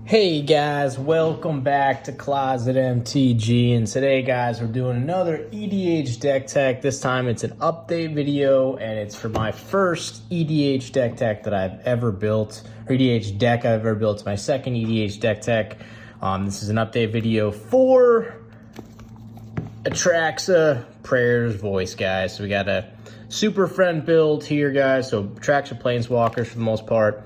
Hey guys, welcome back to Closet MTG, and today guys we're doing another EDH deck tech. This time it's an update video, and it's for my first EDH deck tech that I've ever built, or EDH deck I've ever built. It's my second EDH deck tech. This is an update video for Atraxa Praetor's Voice, guys. So we got a super friend build here, guys. So Atraxa Planeswalkers for the most part.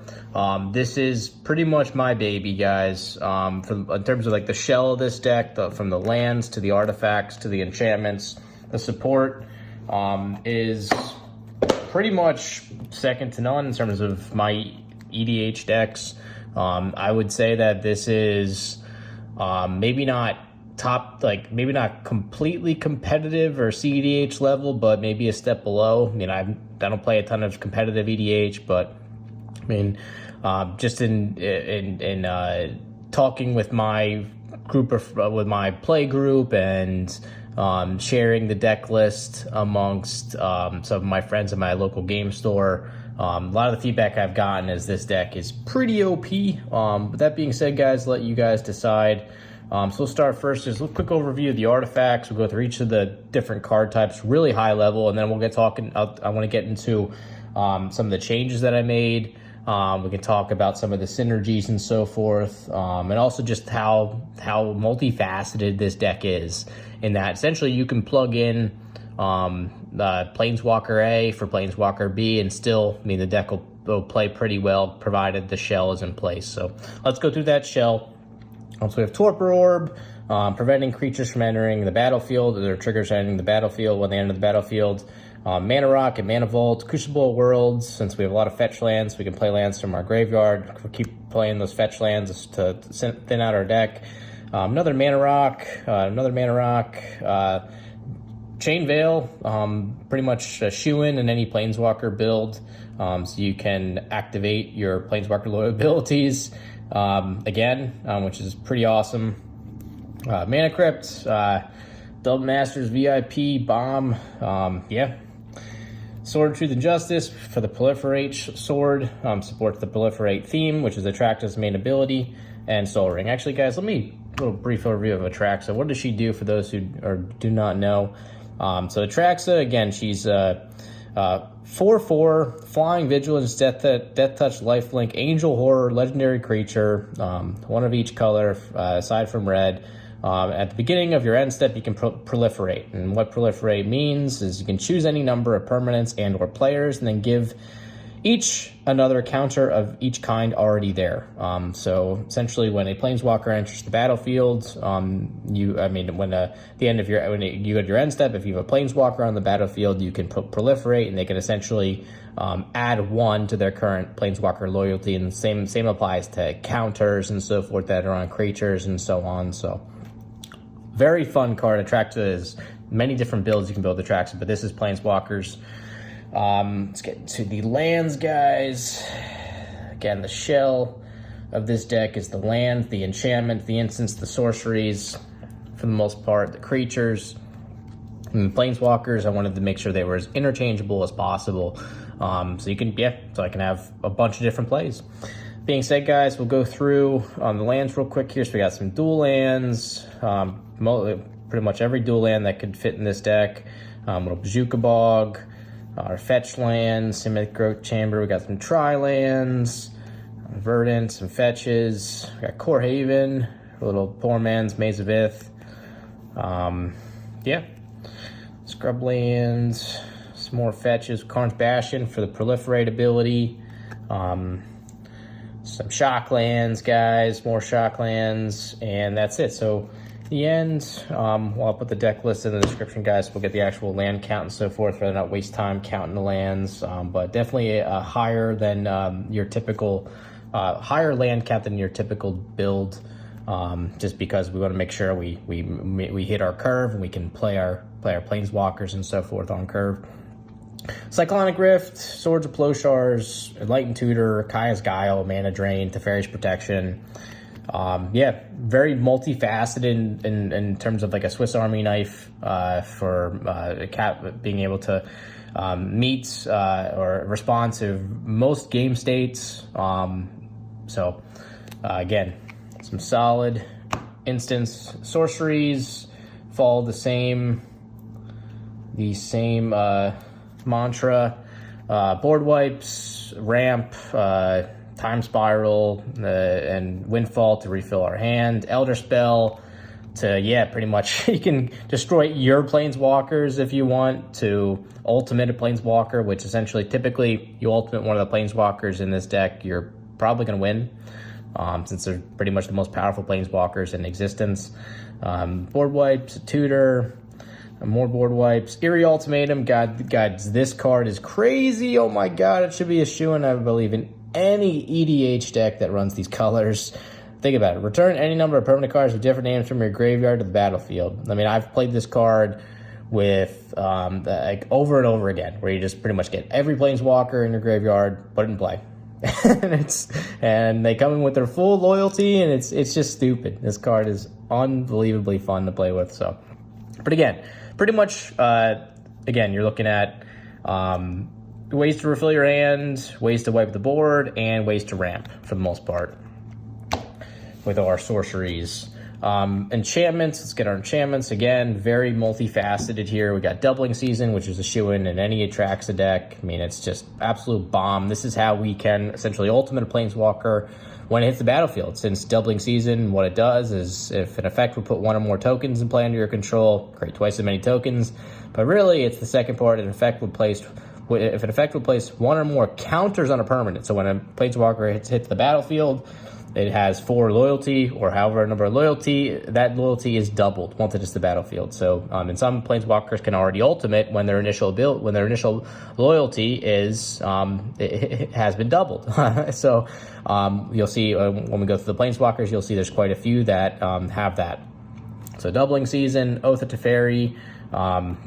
This is pretty much my baby, guys. In terms of like the shell of this deck, from the lands to the artifacts to the enchantments, the support is pretty much second to none in terms of my EDH decks. I would say that this is maybe not maybe not completely competitive or CEDH level, but maybe a step below. I mean, I don't play a ton of competitive EDH, but I mean, just in talking with my group with my play group and sharing the deck list amongst some of my friends at my local game store, a lot of the feedback I've gotten is this deck is pretty OP. But that being said, guys, let you guys decide. So we'll start first, just a quick overview of the artifacts. We'll go through each of the different card types, really high level, and then we'll get talking. I want to get into some of the changes that I made. We can talk about some of the synergies and so forth, and also just how multifaceted this deck is, in that essentially you can plug in Planeswalker A for Planeswalker B, and still, I mean, the deck will play pretty well provided the shell is in place. So let's go through that shell. So we have Torpor Orb, preventing creatures from entering the battlefield, or their triggers entering the battlefield when they enter the battlefield. Mana Rock and Mana Vault, Crucible of Worlds. Since we have a lot of fetch lands, we can play lands from our graveyard. We'll keep playing those fetch lands to thin out our deck. Another Mana Rock, Chain Veil, pretty much a shoe-in any Planeswalker build. So you can activate your Planeswalker loyal abilities again, which is pretty awesome. Mana Crypt, Double Masters VIP, Bomb, yeah. Sword, Truth, and Justice for the Proliferate sword, supports the Proliferate theme, which is Atraxa's main ability, and Soul Ring. Actually, guys, let me do a brief overview of Atraxa. What does she do for those who do not know? So Atraxa, again, she's 4/4, Flying Vigilance, Death Touch, Lifelink, Angel Horror, Legendary Creature, one of each color, aside from red. At the beginning of your end step, you can proliferate. And what proliferate means is you can choose any number of permanents and or players, and then give each another counter of each kind already there. So essentially, when a Planeswalker enters the battlefield, when you go to your end step, if you have a Planeswalker on the battlefield, you can proliferate, and they can essentially add one to their current Planeswalker loyalty, and the same applies to counters and so forth that are on creatures and so on. So very fun card. Atraxa is many different builds you can build Atraxa, but this is Planeswalkers. Let's get to the lands, guys. Again, the shell of this deck is the land, the enchantment, the instants, the sorceries, for the most part, the creatures. And the Planeswalkers, I wanted to make sure they were as interchangeable as possible. So I can have a bunch of different plays. Being said, guys, we'll go through the lands real quick here. So we got some dual lands, pretty much every dual land that could fit in this deck. Little Bazooka Bog, our fetch lands, Simic Growth Chamber. We got some tri lands, Verdant, some fetches. We got Core Haven, a little poor man's Maze of Ith. Yeah, scrub lands, some more fetches. Karn's Bastion for the proliferate ability. Some shock lands, guys, more shock lands, and that's it. So the end, I'll put the deck list in the description, guys. We'll get the actual land count and so forth, rather not waste time counting the lands, but definitely a higher than your typical, higher land count than your typical build, just because we want to make sure we hit our curve and we can play our Planeswalkers and so forth on curve. Cyclonic Rift, Swords of Ploshars, Enlightened Tutor, Kaya's Guile, Mana Drain, Teferi's Protection. Yeah, very multifaceted in terms of like a Swiss Army knife for a cat being able to meet or respond to most game states. So again, some solid instance sorceries, follow the same mantra. Board wipes, ramp, time spiral, and windfall to refill our hand. Elder spell to, pretty much you can destroy your planeswalkers if you want, to ultimate a planeswalker, which essentially typically you ultimate one of the planeswalkers in this deck, you're probably going to win, since they're pretty much the most powerful planeswalkers in existence. Board wipes, tutor, more board wipes. Eerie Ultimatum, God, this card is crazy. Oh my god, it should be a shoo-in, I believe, in any EDH deck that runs these colors. Think about it. Return any number of permanent cards with different names from your graveyard to the battlefield. I mean, I've played this card with like over and over again, where you just pretty much get every planeswalker in your graveyard, put it in play. and they come in with their full loyalty, and it's just stupid. This card is unbelievably fun to play with. So, but again, pretty much, again, you're looking at ways to refill your hand, ways to wipe the board, and ways to ramp for the most part with our sorceries. Enchantments, let's get our enchantments. Again, very multifaceted here. We got Doubling Season, which is a shoo-in in any Atraxa deck. I mean, it's just absolute bomb. This is how we can essentially ultimate a planeswalker when it hits the battlefield. Since Doubling Season, what it does is, if an effect would put one or more tokens in play under your control, create twice as many tokens. But really, it's the second part. An effect would place, if an effect would place one or more counters on a permanent. So when a planeswalker hits the battlefield, it has 4 loyalty, or however a number of loyalty, that loyalty is doubled once it hits the battlefield. So, and some planeswalkers can already ultimate when their initial loyalty is it has been doubled. So, you'll see when we go through the planeswalkers, you'll see there's quite a few that have that. So, Doubling Season, Oath of Teferi.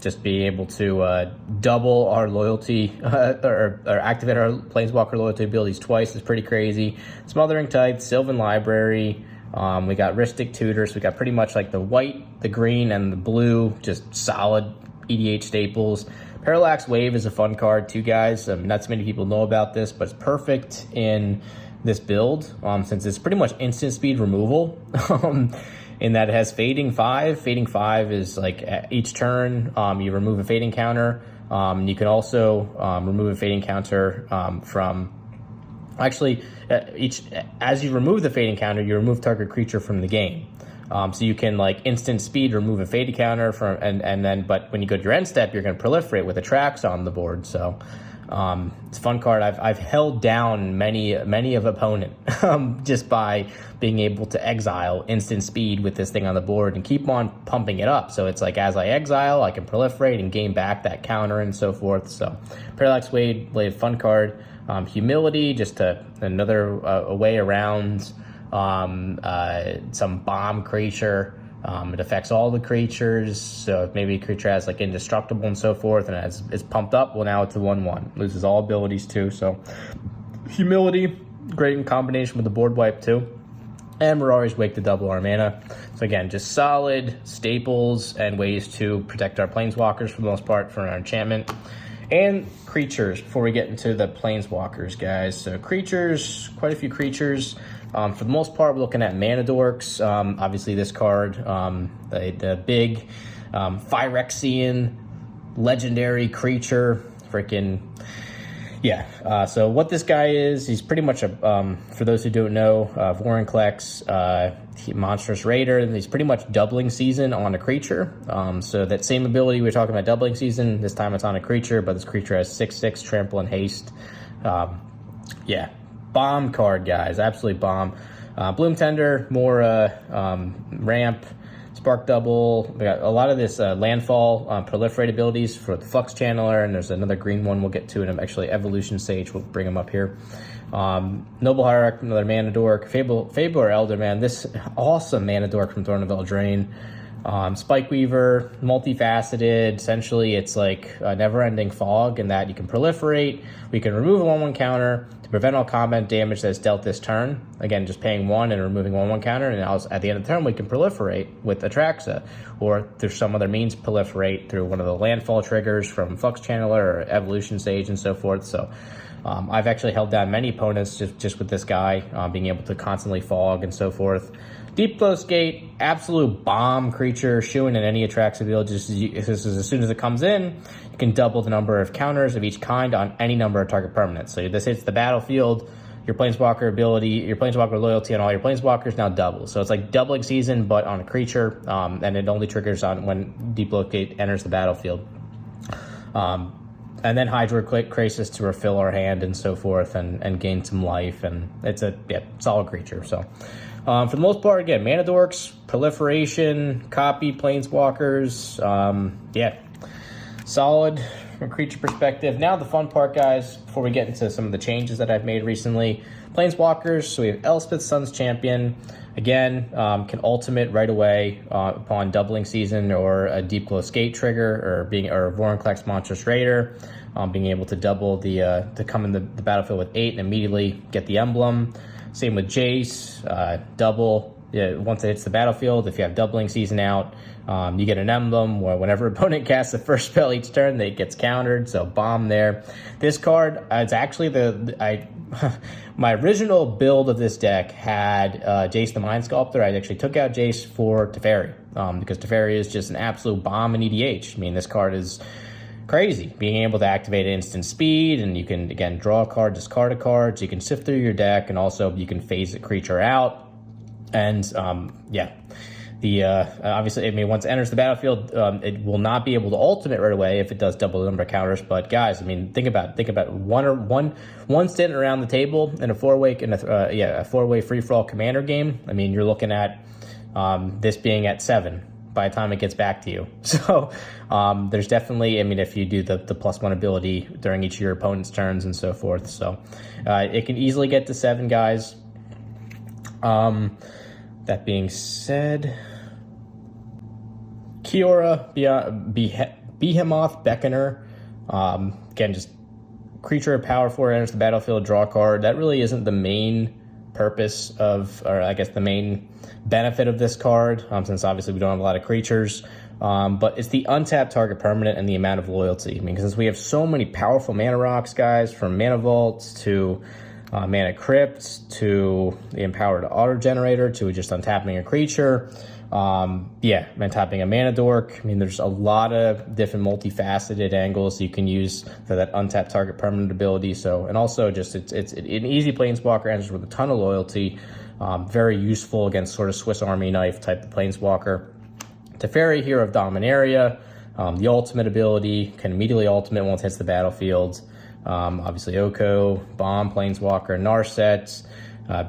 Just being able to double our loyalty or activate our planeswalker loyalty abilities twice is pretty crazy. Smothering Tithe, Sylvan Library, we got Ristic Tutor, so we got pretty much like the white, the green, and the blue, just solid EDH staples. Parallax Wave is a fun card too, guys. Not so many people know about this, but it's perfect in this build, since it's pretty much instant speed removal. In that it has Fading 5. Fading 5 is like each turn you remove a fading counter. You can also remove a fading counter from... Actually, as you remove the fading counter, you remove target creature from the game. So you can like instant speed remove a fading counter from, and then, but when you go to your end step, you're going to proliferate with Atraxa on the board. So it's a fun card. I've held down many of opponent just by being able to exile instant speed with this thing on the board and keep on pumping it up. So it's like, as I exile, I can proliferate and gain back that counter and so forth. So Parallax Wave, fun card. Humility, just another way around some bomb creature. It affects all the creatures, so if maybe a creature has like indestructible and so forth, and as it's pumped up, well, now it's a 1/1. Loses all abilities too, so Humility, great in combination with the board wipe too. And Mirari's Wake to double our mana. So again, just solid staples and ways to protect our planeswalkers for the most part for our enchantment. And creatures, before we get into the planeswalkers, guys. So creatures, quite a few creatures. For the most part, we're looking at mana dorks. Obviously, this card, the big Phyrexian legendary creature, freaking... Yeah, so what this guy is, he's pretty much a, for those who don't know, Vorinclex, Monstrous Raider, and he's pretty much Doubling Season on a creature. So that same ability we were talking about, Doubling Season, this time it's on a creature, but this creature has 6/6, Trample, and Haste. Yeah, bomb card, guys, absolutely bomb. Bloom Tender, more ramp, Spark Double. We got a lot of this landfall proliferate abilities for the Flux Channeler, and there's another green one we'll get to, and actually Evolution Sage, we'll bring them up here. Noble Hierarch, another mana dork. Faeburrow Elder, man, this awesome mana dork from Thorn of Eldraine. Spike Weaver, multifaceted. Essentially, it's like a never-ending fog in that you can proliferate. We can remove a 1/1 counter to prevent all combat damage that's dealt this turn. Again, just paying 1 and removing 1/1 counter, and at the end of the turn, we can proliferate with Atraxa, or through some other means proliferate through one of the landfall triggers from Flux Channeler or Evolution Sage and so forth. So I've actually held down many opponents just with this guy, being able to constantly fog and so forth. Deep Close Gate, absolute bomb creature, shooing in any Atraxa field. Just as soon as it comes in, you can double the number of counters of each kind on any number of target permanents. So this hits the battlefield, your Planeswalker ability, your Planeswalker loyalty on all your Planeswalkers now doubles. So it's like doubling season, but on a creature, and it only triggers on when Deep Close Gate enters the battlefield. And then Hydroid Krises to refill our hand and so forth, and gain some life, and it's a solid creature. So for the most part, again, mana dorks, proliferation, copy Planeswalkers, solid from a creature perspective. Now the fun part, guys, before we get into some of the changes that I've made recently. Planeswalkers, so we have Elspeth, Sun's Champion. Again, can ultimate right away upon doubling season or a Deep Close Gate trigger, or Vorinclex Monstrous Raider, being able to double to come in the battlefield with 8 and immediately get the emblem. Same with Jace, double once it hits the battlefield. If you have doubling season out, you get an emblem where whenever opponent casts the first spell each turn, it gets countered. So bomb there. This card, it's actually my original build of this deck had Jace the Mind Sculptor. I actually took out Jace for Teferi, because Teferi is just an absolute bomb in EDH. I mean, this card is crazy, being able to activate instant speed, and you can, again, draw a card, discard a card, so you can sift through your deck, and also you can phase a creature out. And obviously, I mean, once it enters the battlefield, it will not be able to ultimate right away if it does double the number of counters. But guys, I mean, think about one stint around the table in a four-way free-for-all commander game. I mean, you're looking at this being at 7 by the time it gets back to you. So there's definitely, I mean, if you do the +1 ability during each of your opponent's turns and so forth. So it can easily get to 7, guys. That being said, Kiora, Behemoth, Beckoner, again, just creature of power 4 enters the battlefield, draw a card. That really isn't the main purpose of, or I guess the main benefit of this card, since obviously we don't have a lot of creatures. But it's the untapped target permanent and the amount of loyalty. I mean, since we have so many powerful mana rocks, guys, from Mana Vaults to Mana Crypt to the Empowered Auto Generator to just untapping a creature, untapping a Mana Dork. I mean, there's a lot of different multifaceted angles you can use for that untapped target permanent ability. So, and also just it's an easy Planeswalker, enters with a ton of loyalty, very useful against sort of Swiss Army knife type of Planeswalker. Teferi, Hero of Dominaria, the ultimate ability, can immediately ultimate once it hits the battlefield. Obviously, Oko, Bomb, Planeswalker, Narset.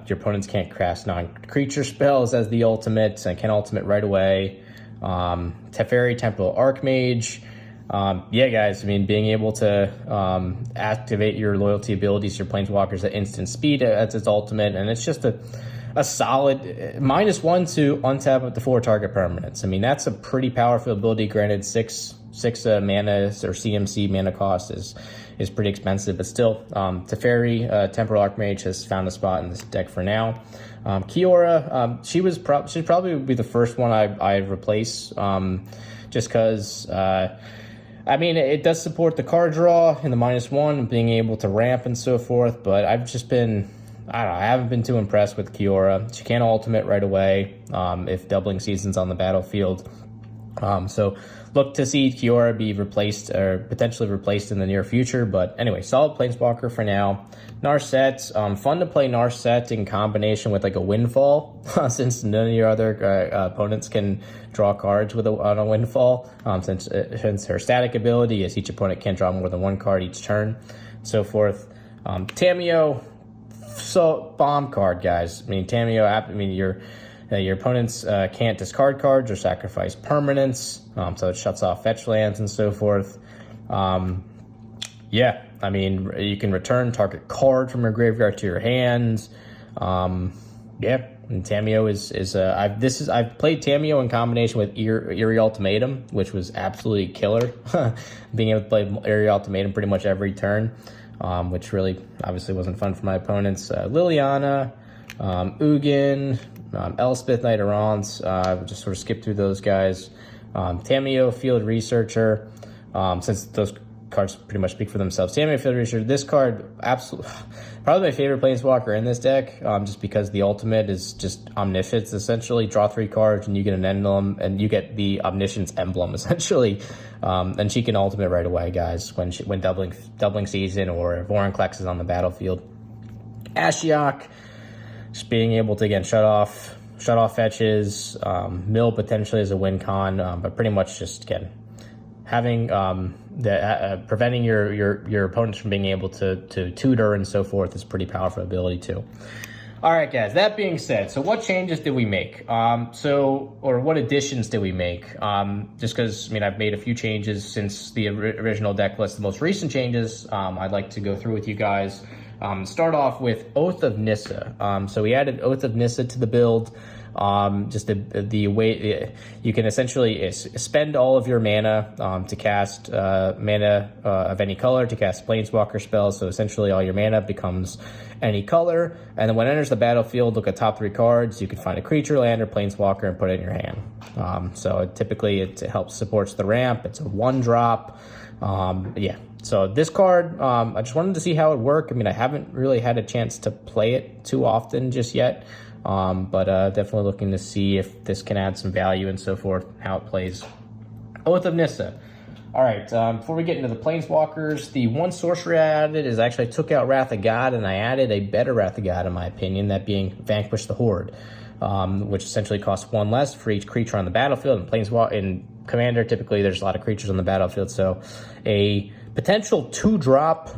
Your opponents can't cast non-creature spells as the ultimate, and can ultimate right away. Teferi, Temporal Archmage. Guys, I mean, being able to activate your loyalty abilities, your Planeswalkers at instant speed as its ultimate, and it's just a solid -1 to untap up to 4 target permanents. I mean, that's a pretty powerful ability. Granted, six mana or CMC mana cost is pretty expensive, but still, Teferi, Temporal Archmage, has found a spot in this deck for now. Kiora, she'd probably be the first one I replace, just because, I mean, it does support the card draw and the -1 and being able to ramp and so forth, but I've just been, I haven't been too impressed with Kiora. She can't ultimate right away if doubling season's on the battlefield. So look to see Kiora be replaced or potentially replaced in the near future. But anyway, solid Planeswalker for now. Narset, fun to play Narset in combination with like a Windfall, since none of your other opponents can draw cards on a Windfall. Since her static ability is each opponent can't draw more than 1 card each turn, so forth. Tamiyo, so bomb card, guys. I mean, Tamiyo, your opponents can't discard cards or sacrifice permanents, so it shuts off fetch lands and so forth. I mean, you can return target card from your graveyard to your hands. And Tamiyo I've played Tamiyo in combination with Eerie Ultimatum, which was absolutely killer. Being able to play Eerie Ultimatum pretty much every turn, which really obviously wasn't fun for my opponents. Liliana, Ugin, Elspeth, Knight Errant. We'll just sort of skip through those guys. Tamiyo, Field Researcher. Since those cards pretty much speak for themselves. Tamiyo Field Researcher, this card, absolutely, probably my favorite Planeswalker in this deck, just because the ultimate is just Omniscience, essentially. Draw 3 cards, and you get an emblem, and you get the Omniscience emblem, essentially. And she can ultimate right away, guys, when doubling season or if Vorinclex is on the battlefield. Ashiok, just being able to, again, shut off fetches, mill potentially as a win con, but pretty much just, again, having preventing your opponents from being able to tutor and so forth is pretty powerful ability too. All right, guys, that being said, so what changes did we make? Or what additions did we make? Just because, I mean, I've made a few changes since the original deck list. The most recent changes I'd like to go through with you guys. Start off with Oath of Nissa. So we added Oath of Nissa to the build. Just the way you can essentially spend all of your mana to cast mana of any color to cast planeswalker spells. So essentially all your mana becomes any color, and then when it enters the battlefield, look at top 3 cards. You can find a creature, land, or planeswalker and put it in your hand. So typically it helps supports the ramp. It's a 1-drop. Yeah. So this card, I just wanted to see how it worked. I mean, I haven't really had a chance to play it too often just yet. But definitely looking to see if this can add some value and so forth, how it plays. Oath of Nissa. All right, before we get into the Planeswalkers, the one sorcery I added is actually I took out Wrath of God, and I added a better Wrath of God, in my opinion, that being Vanquish the Horde, which essentially costs 1 less for each creature on the battlefield. In Commander, typically there's a lot of creatures on the battlefield, so a potential 2-drop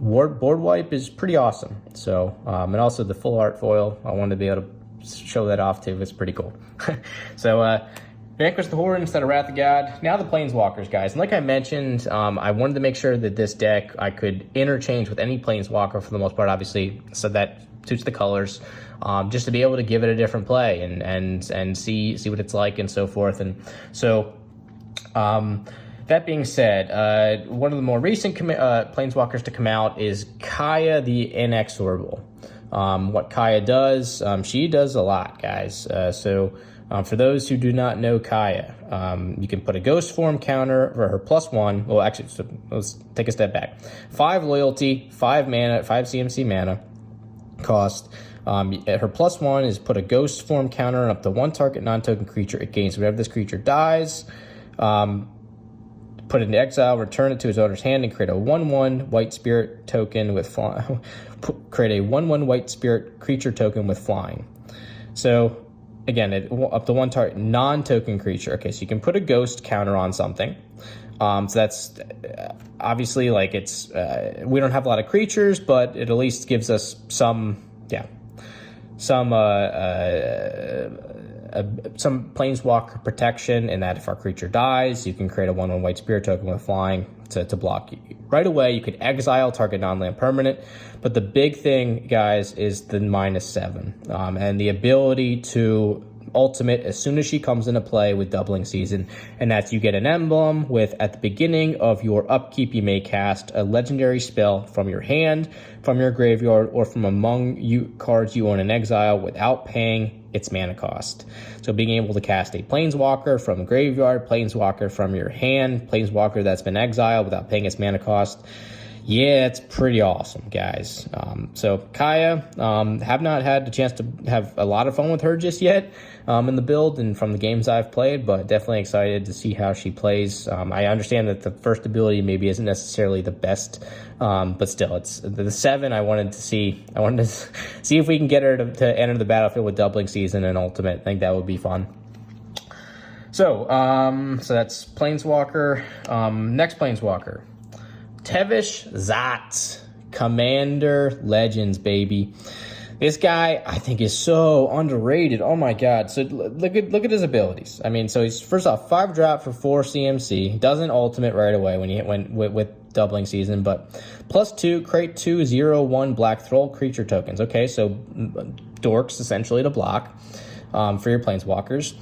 board wipe is pretty awesome. So, and also the full art foil, I wanted to be able to show that off too. It's pretty cool. So, Vanquish the Horde instead of Wrath of God. Now the Planeswalkers, guys. And like I mentioned, I wanted to make sure that this deck I could interchange with any Planeswalker for the most part, obviously, so that suits the colors, just to be able to give it a different play and see what it's like and so forth. And so, that being said, one of the more recent Planeswalkers to come out is Kaya the Inexorable. What Kaya does, she does a lot, guys. For those who do not know Kaya, you can put a ghost form counter for her +1. Well, actually, so let's take a step back. 5 loyalty, 5 mana, 5 CMC mana cost. Her +1 is put a ghost form counter on up to 1 target non-token creature it gains. Whenever this creature dies, put it into exile, return it to its owner's hand, and create a 1/1 white spirit token with flying. Create a 1/1 white spirit creature token with flying. So again, up to 1 target non-token creature. Okay, so you can put a ghost counter on something. So that's obviously like it's we don't have a lot of creatures, but it at least gives us some planeswalker protection, in that if our creature dies, you can create a 1/1 white spirit token with flying to block you. Right away, you could exile target non-land permanent, but the big thing, guys, is the -7 and the ability to ultimate as soon as she comes into play with doubling season, and that's you get an emblem with, at the beginning of your upkeep, you may cast a legendary spell from your hand, from your graveyard, or from among you cards you own in exile without paying its mana cost. So being able to cast a planeswalker from the graveyard, planeswalker from your hand, planeswalker that's been exiled without paying its mana cost. Yeah, it's pretty awesome, guys. So Kaya, have not had the chance to have a lot of fun with her just yet in the build and from the games I've played, but definitely excited to see how she plays. I understand that the first ability maybe isn't necessarily the best, but still, it's the 7. I wanted to see if we can get her to enter the battlefield with doubling season and ultimate. I think that would be fun. So that's Planeswalker. Next Planeswalker. Tevesh Szat, Commander Legends, baby. This guy, I think, is so underrated. Oh my god. So look at his abilities. I mean, so he's first off 5-drop for 4 CMC. He doesn't ultimate right away with doubling season, but +2, create 2 0/1 black troll creature tokens. Okay, so dorks essentially to block for your planeswalkers.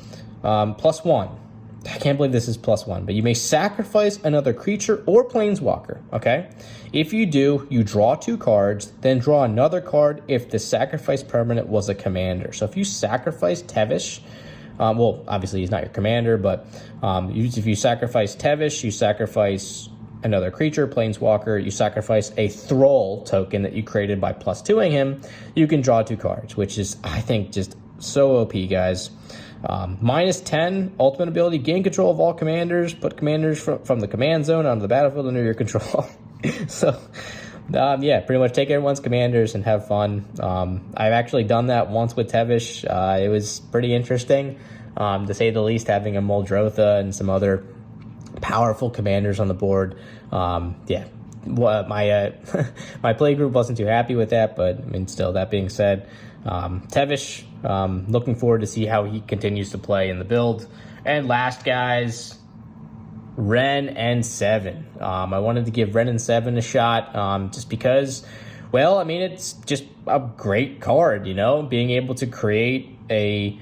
+1. I can't believe this is +1, but you may sacrifice another creature or planeswalker, okay? If you do, you draw 2 cards, then draw another card if the sacrifice permanent was a commander. So if you sacrifice Tevesh, well, obviously he's not your commander, but if you sacrifice Tevesh, you sacrifice another creature, planeswalker, you sacrifice a Thrall token that you created by +2ing him, you can draw 2 cards, which is, I think, just so OP, guys. -10 ultimate ability, gain control of all commanders, put commanders from the command zone onto the battlefield under your control. So yeah, pretty much take everyone's commanders and have fun. I've actually done that once with Tevesh. It was pretty interesting, to say the least, having a Muldrotha and some other powerful commanders on the board. Yeah, my play group wasn't too happy with that, but I mean, still, that being said, Tevesh, looking forward to see how he continues to play in the build. And last, guys, Wrenn and Seven. I wanted to give Wrenn and Seven a shot, just because, well, I mean, it's just a great card, you know, being able to create a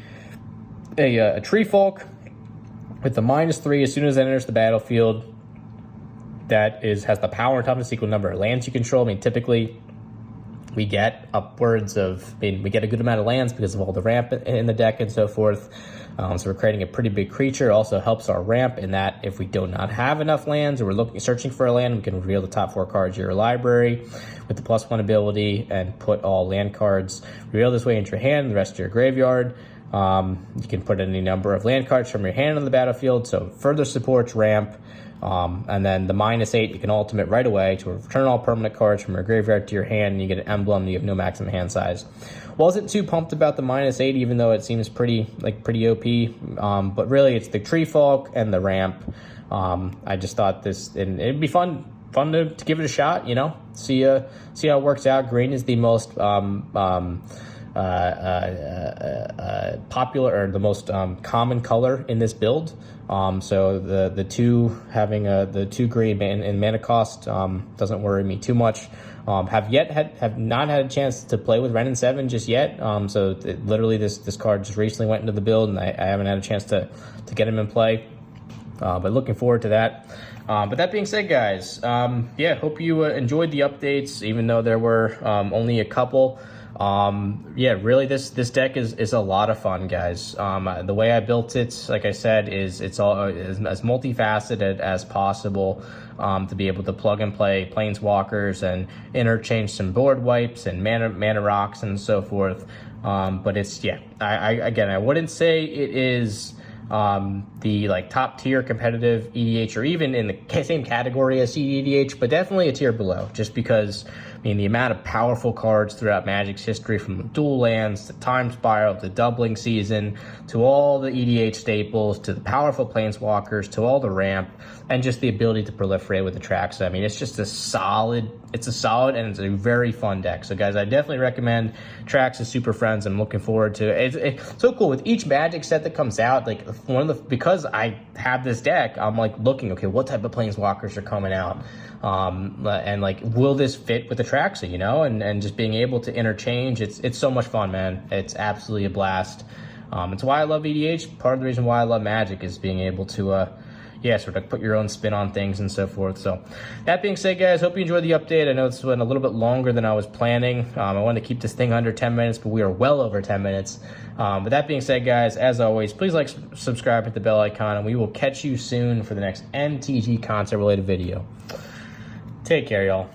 Tree Folk with the -3 as soon as it enters the battlefield. That has the power and toughness equal number of lands you control. I mean, typically we get upwards of, we get a good amount of lands because of all the ramp in the deck and so forth. So we're creating a pretty big creature. It also helps our ramp in that if we do not have enough lands or we're searching for a land, we can reveal the top 4 cards of your library with the +1 ability and put all land cards, reveal this way into your hand and the rest of your graveyard. You can put any number of land cards from your hand on the battlefield, so further supports ramp. And then the -8, you can ultimate right away to return all permanent cards from your graveyard to your hand, and you get an emblem, and you have no maximum hand size. Wasn't too pumped about the -8, even though it seems pretty OP. But really, it's the Tree Folk and the ramp. I just thought this, and it'd be fun to give it a shot. You know, see how it works out. Green is the most popular, or the most common color in this build. So the 2 having the 2 green and mana cost doesn't worry me too much. Have not had a chance to play with Wrenn and Seven just yet. So literally this card just recently went into the build, and I haven't had a chance to get him in play. But looking forward to that. But that being said, guys, yeah, hope you enjoyed the updates, even though there were only a couple. Yeah, really, this deck is a lot of fun, guys. The way I built it, like I said, it's all as multifaceted as possible, to be able to plug and play planeswalkers and interchange some board wipes and mana rocks and so forth. But it's, yeah, I wouldn't say it is the like top tier competitive EDH, or even in the same category as EDH, but definitely a tier below, just because, I mean, the amount of powerful cards throughout Magic's history, from the dual lands to Time Spiral to Doubling Season to all the EDH staples to the powerful planeswalkers to all the ramp, and just the ability to proliferate with Atraxa. I mean, it's just a solid and it's a very fun deck. So guys, I definitely recommend Atraxa Super Friends. I'm looking forward to it. It's so cool with each Magic set that comes out. Like, because I have this deck, I'm like looking, okay, what type of planeswalkers are coming out? And like, will this fit with Atraxa, you know? And just being able to interchange, it's so much fun, man. It's absolutely a blast. It's why I love EDH. Part of the reason why I love Magic is being able to yeah, sort of put your own spin on things and so forth. So that being said, guys, hope you enjoyed the update. I know this went a little bit longer than I was planning. I wanted to keep this thing under 10 minutes, but we are well over 10 minutes. But that being said, guys, as always, please like, subscribe, hit the bell icon, and we will catch you soon for the next MTG concert related video. Take care, y'all.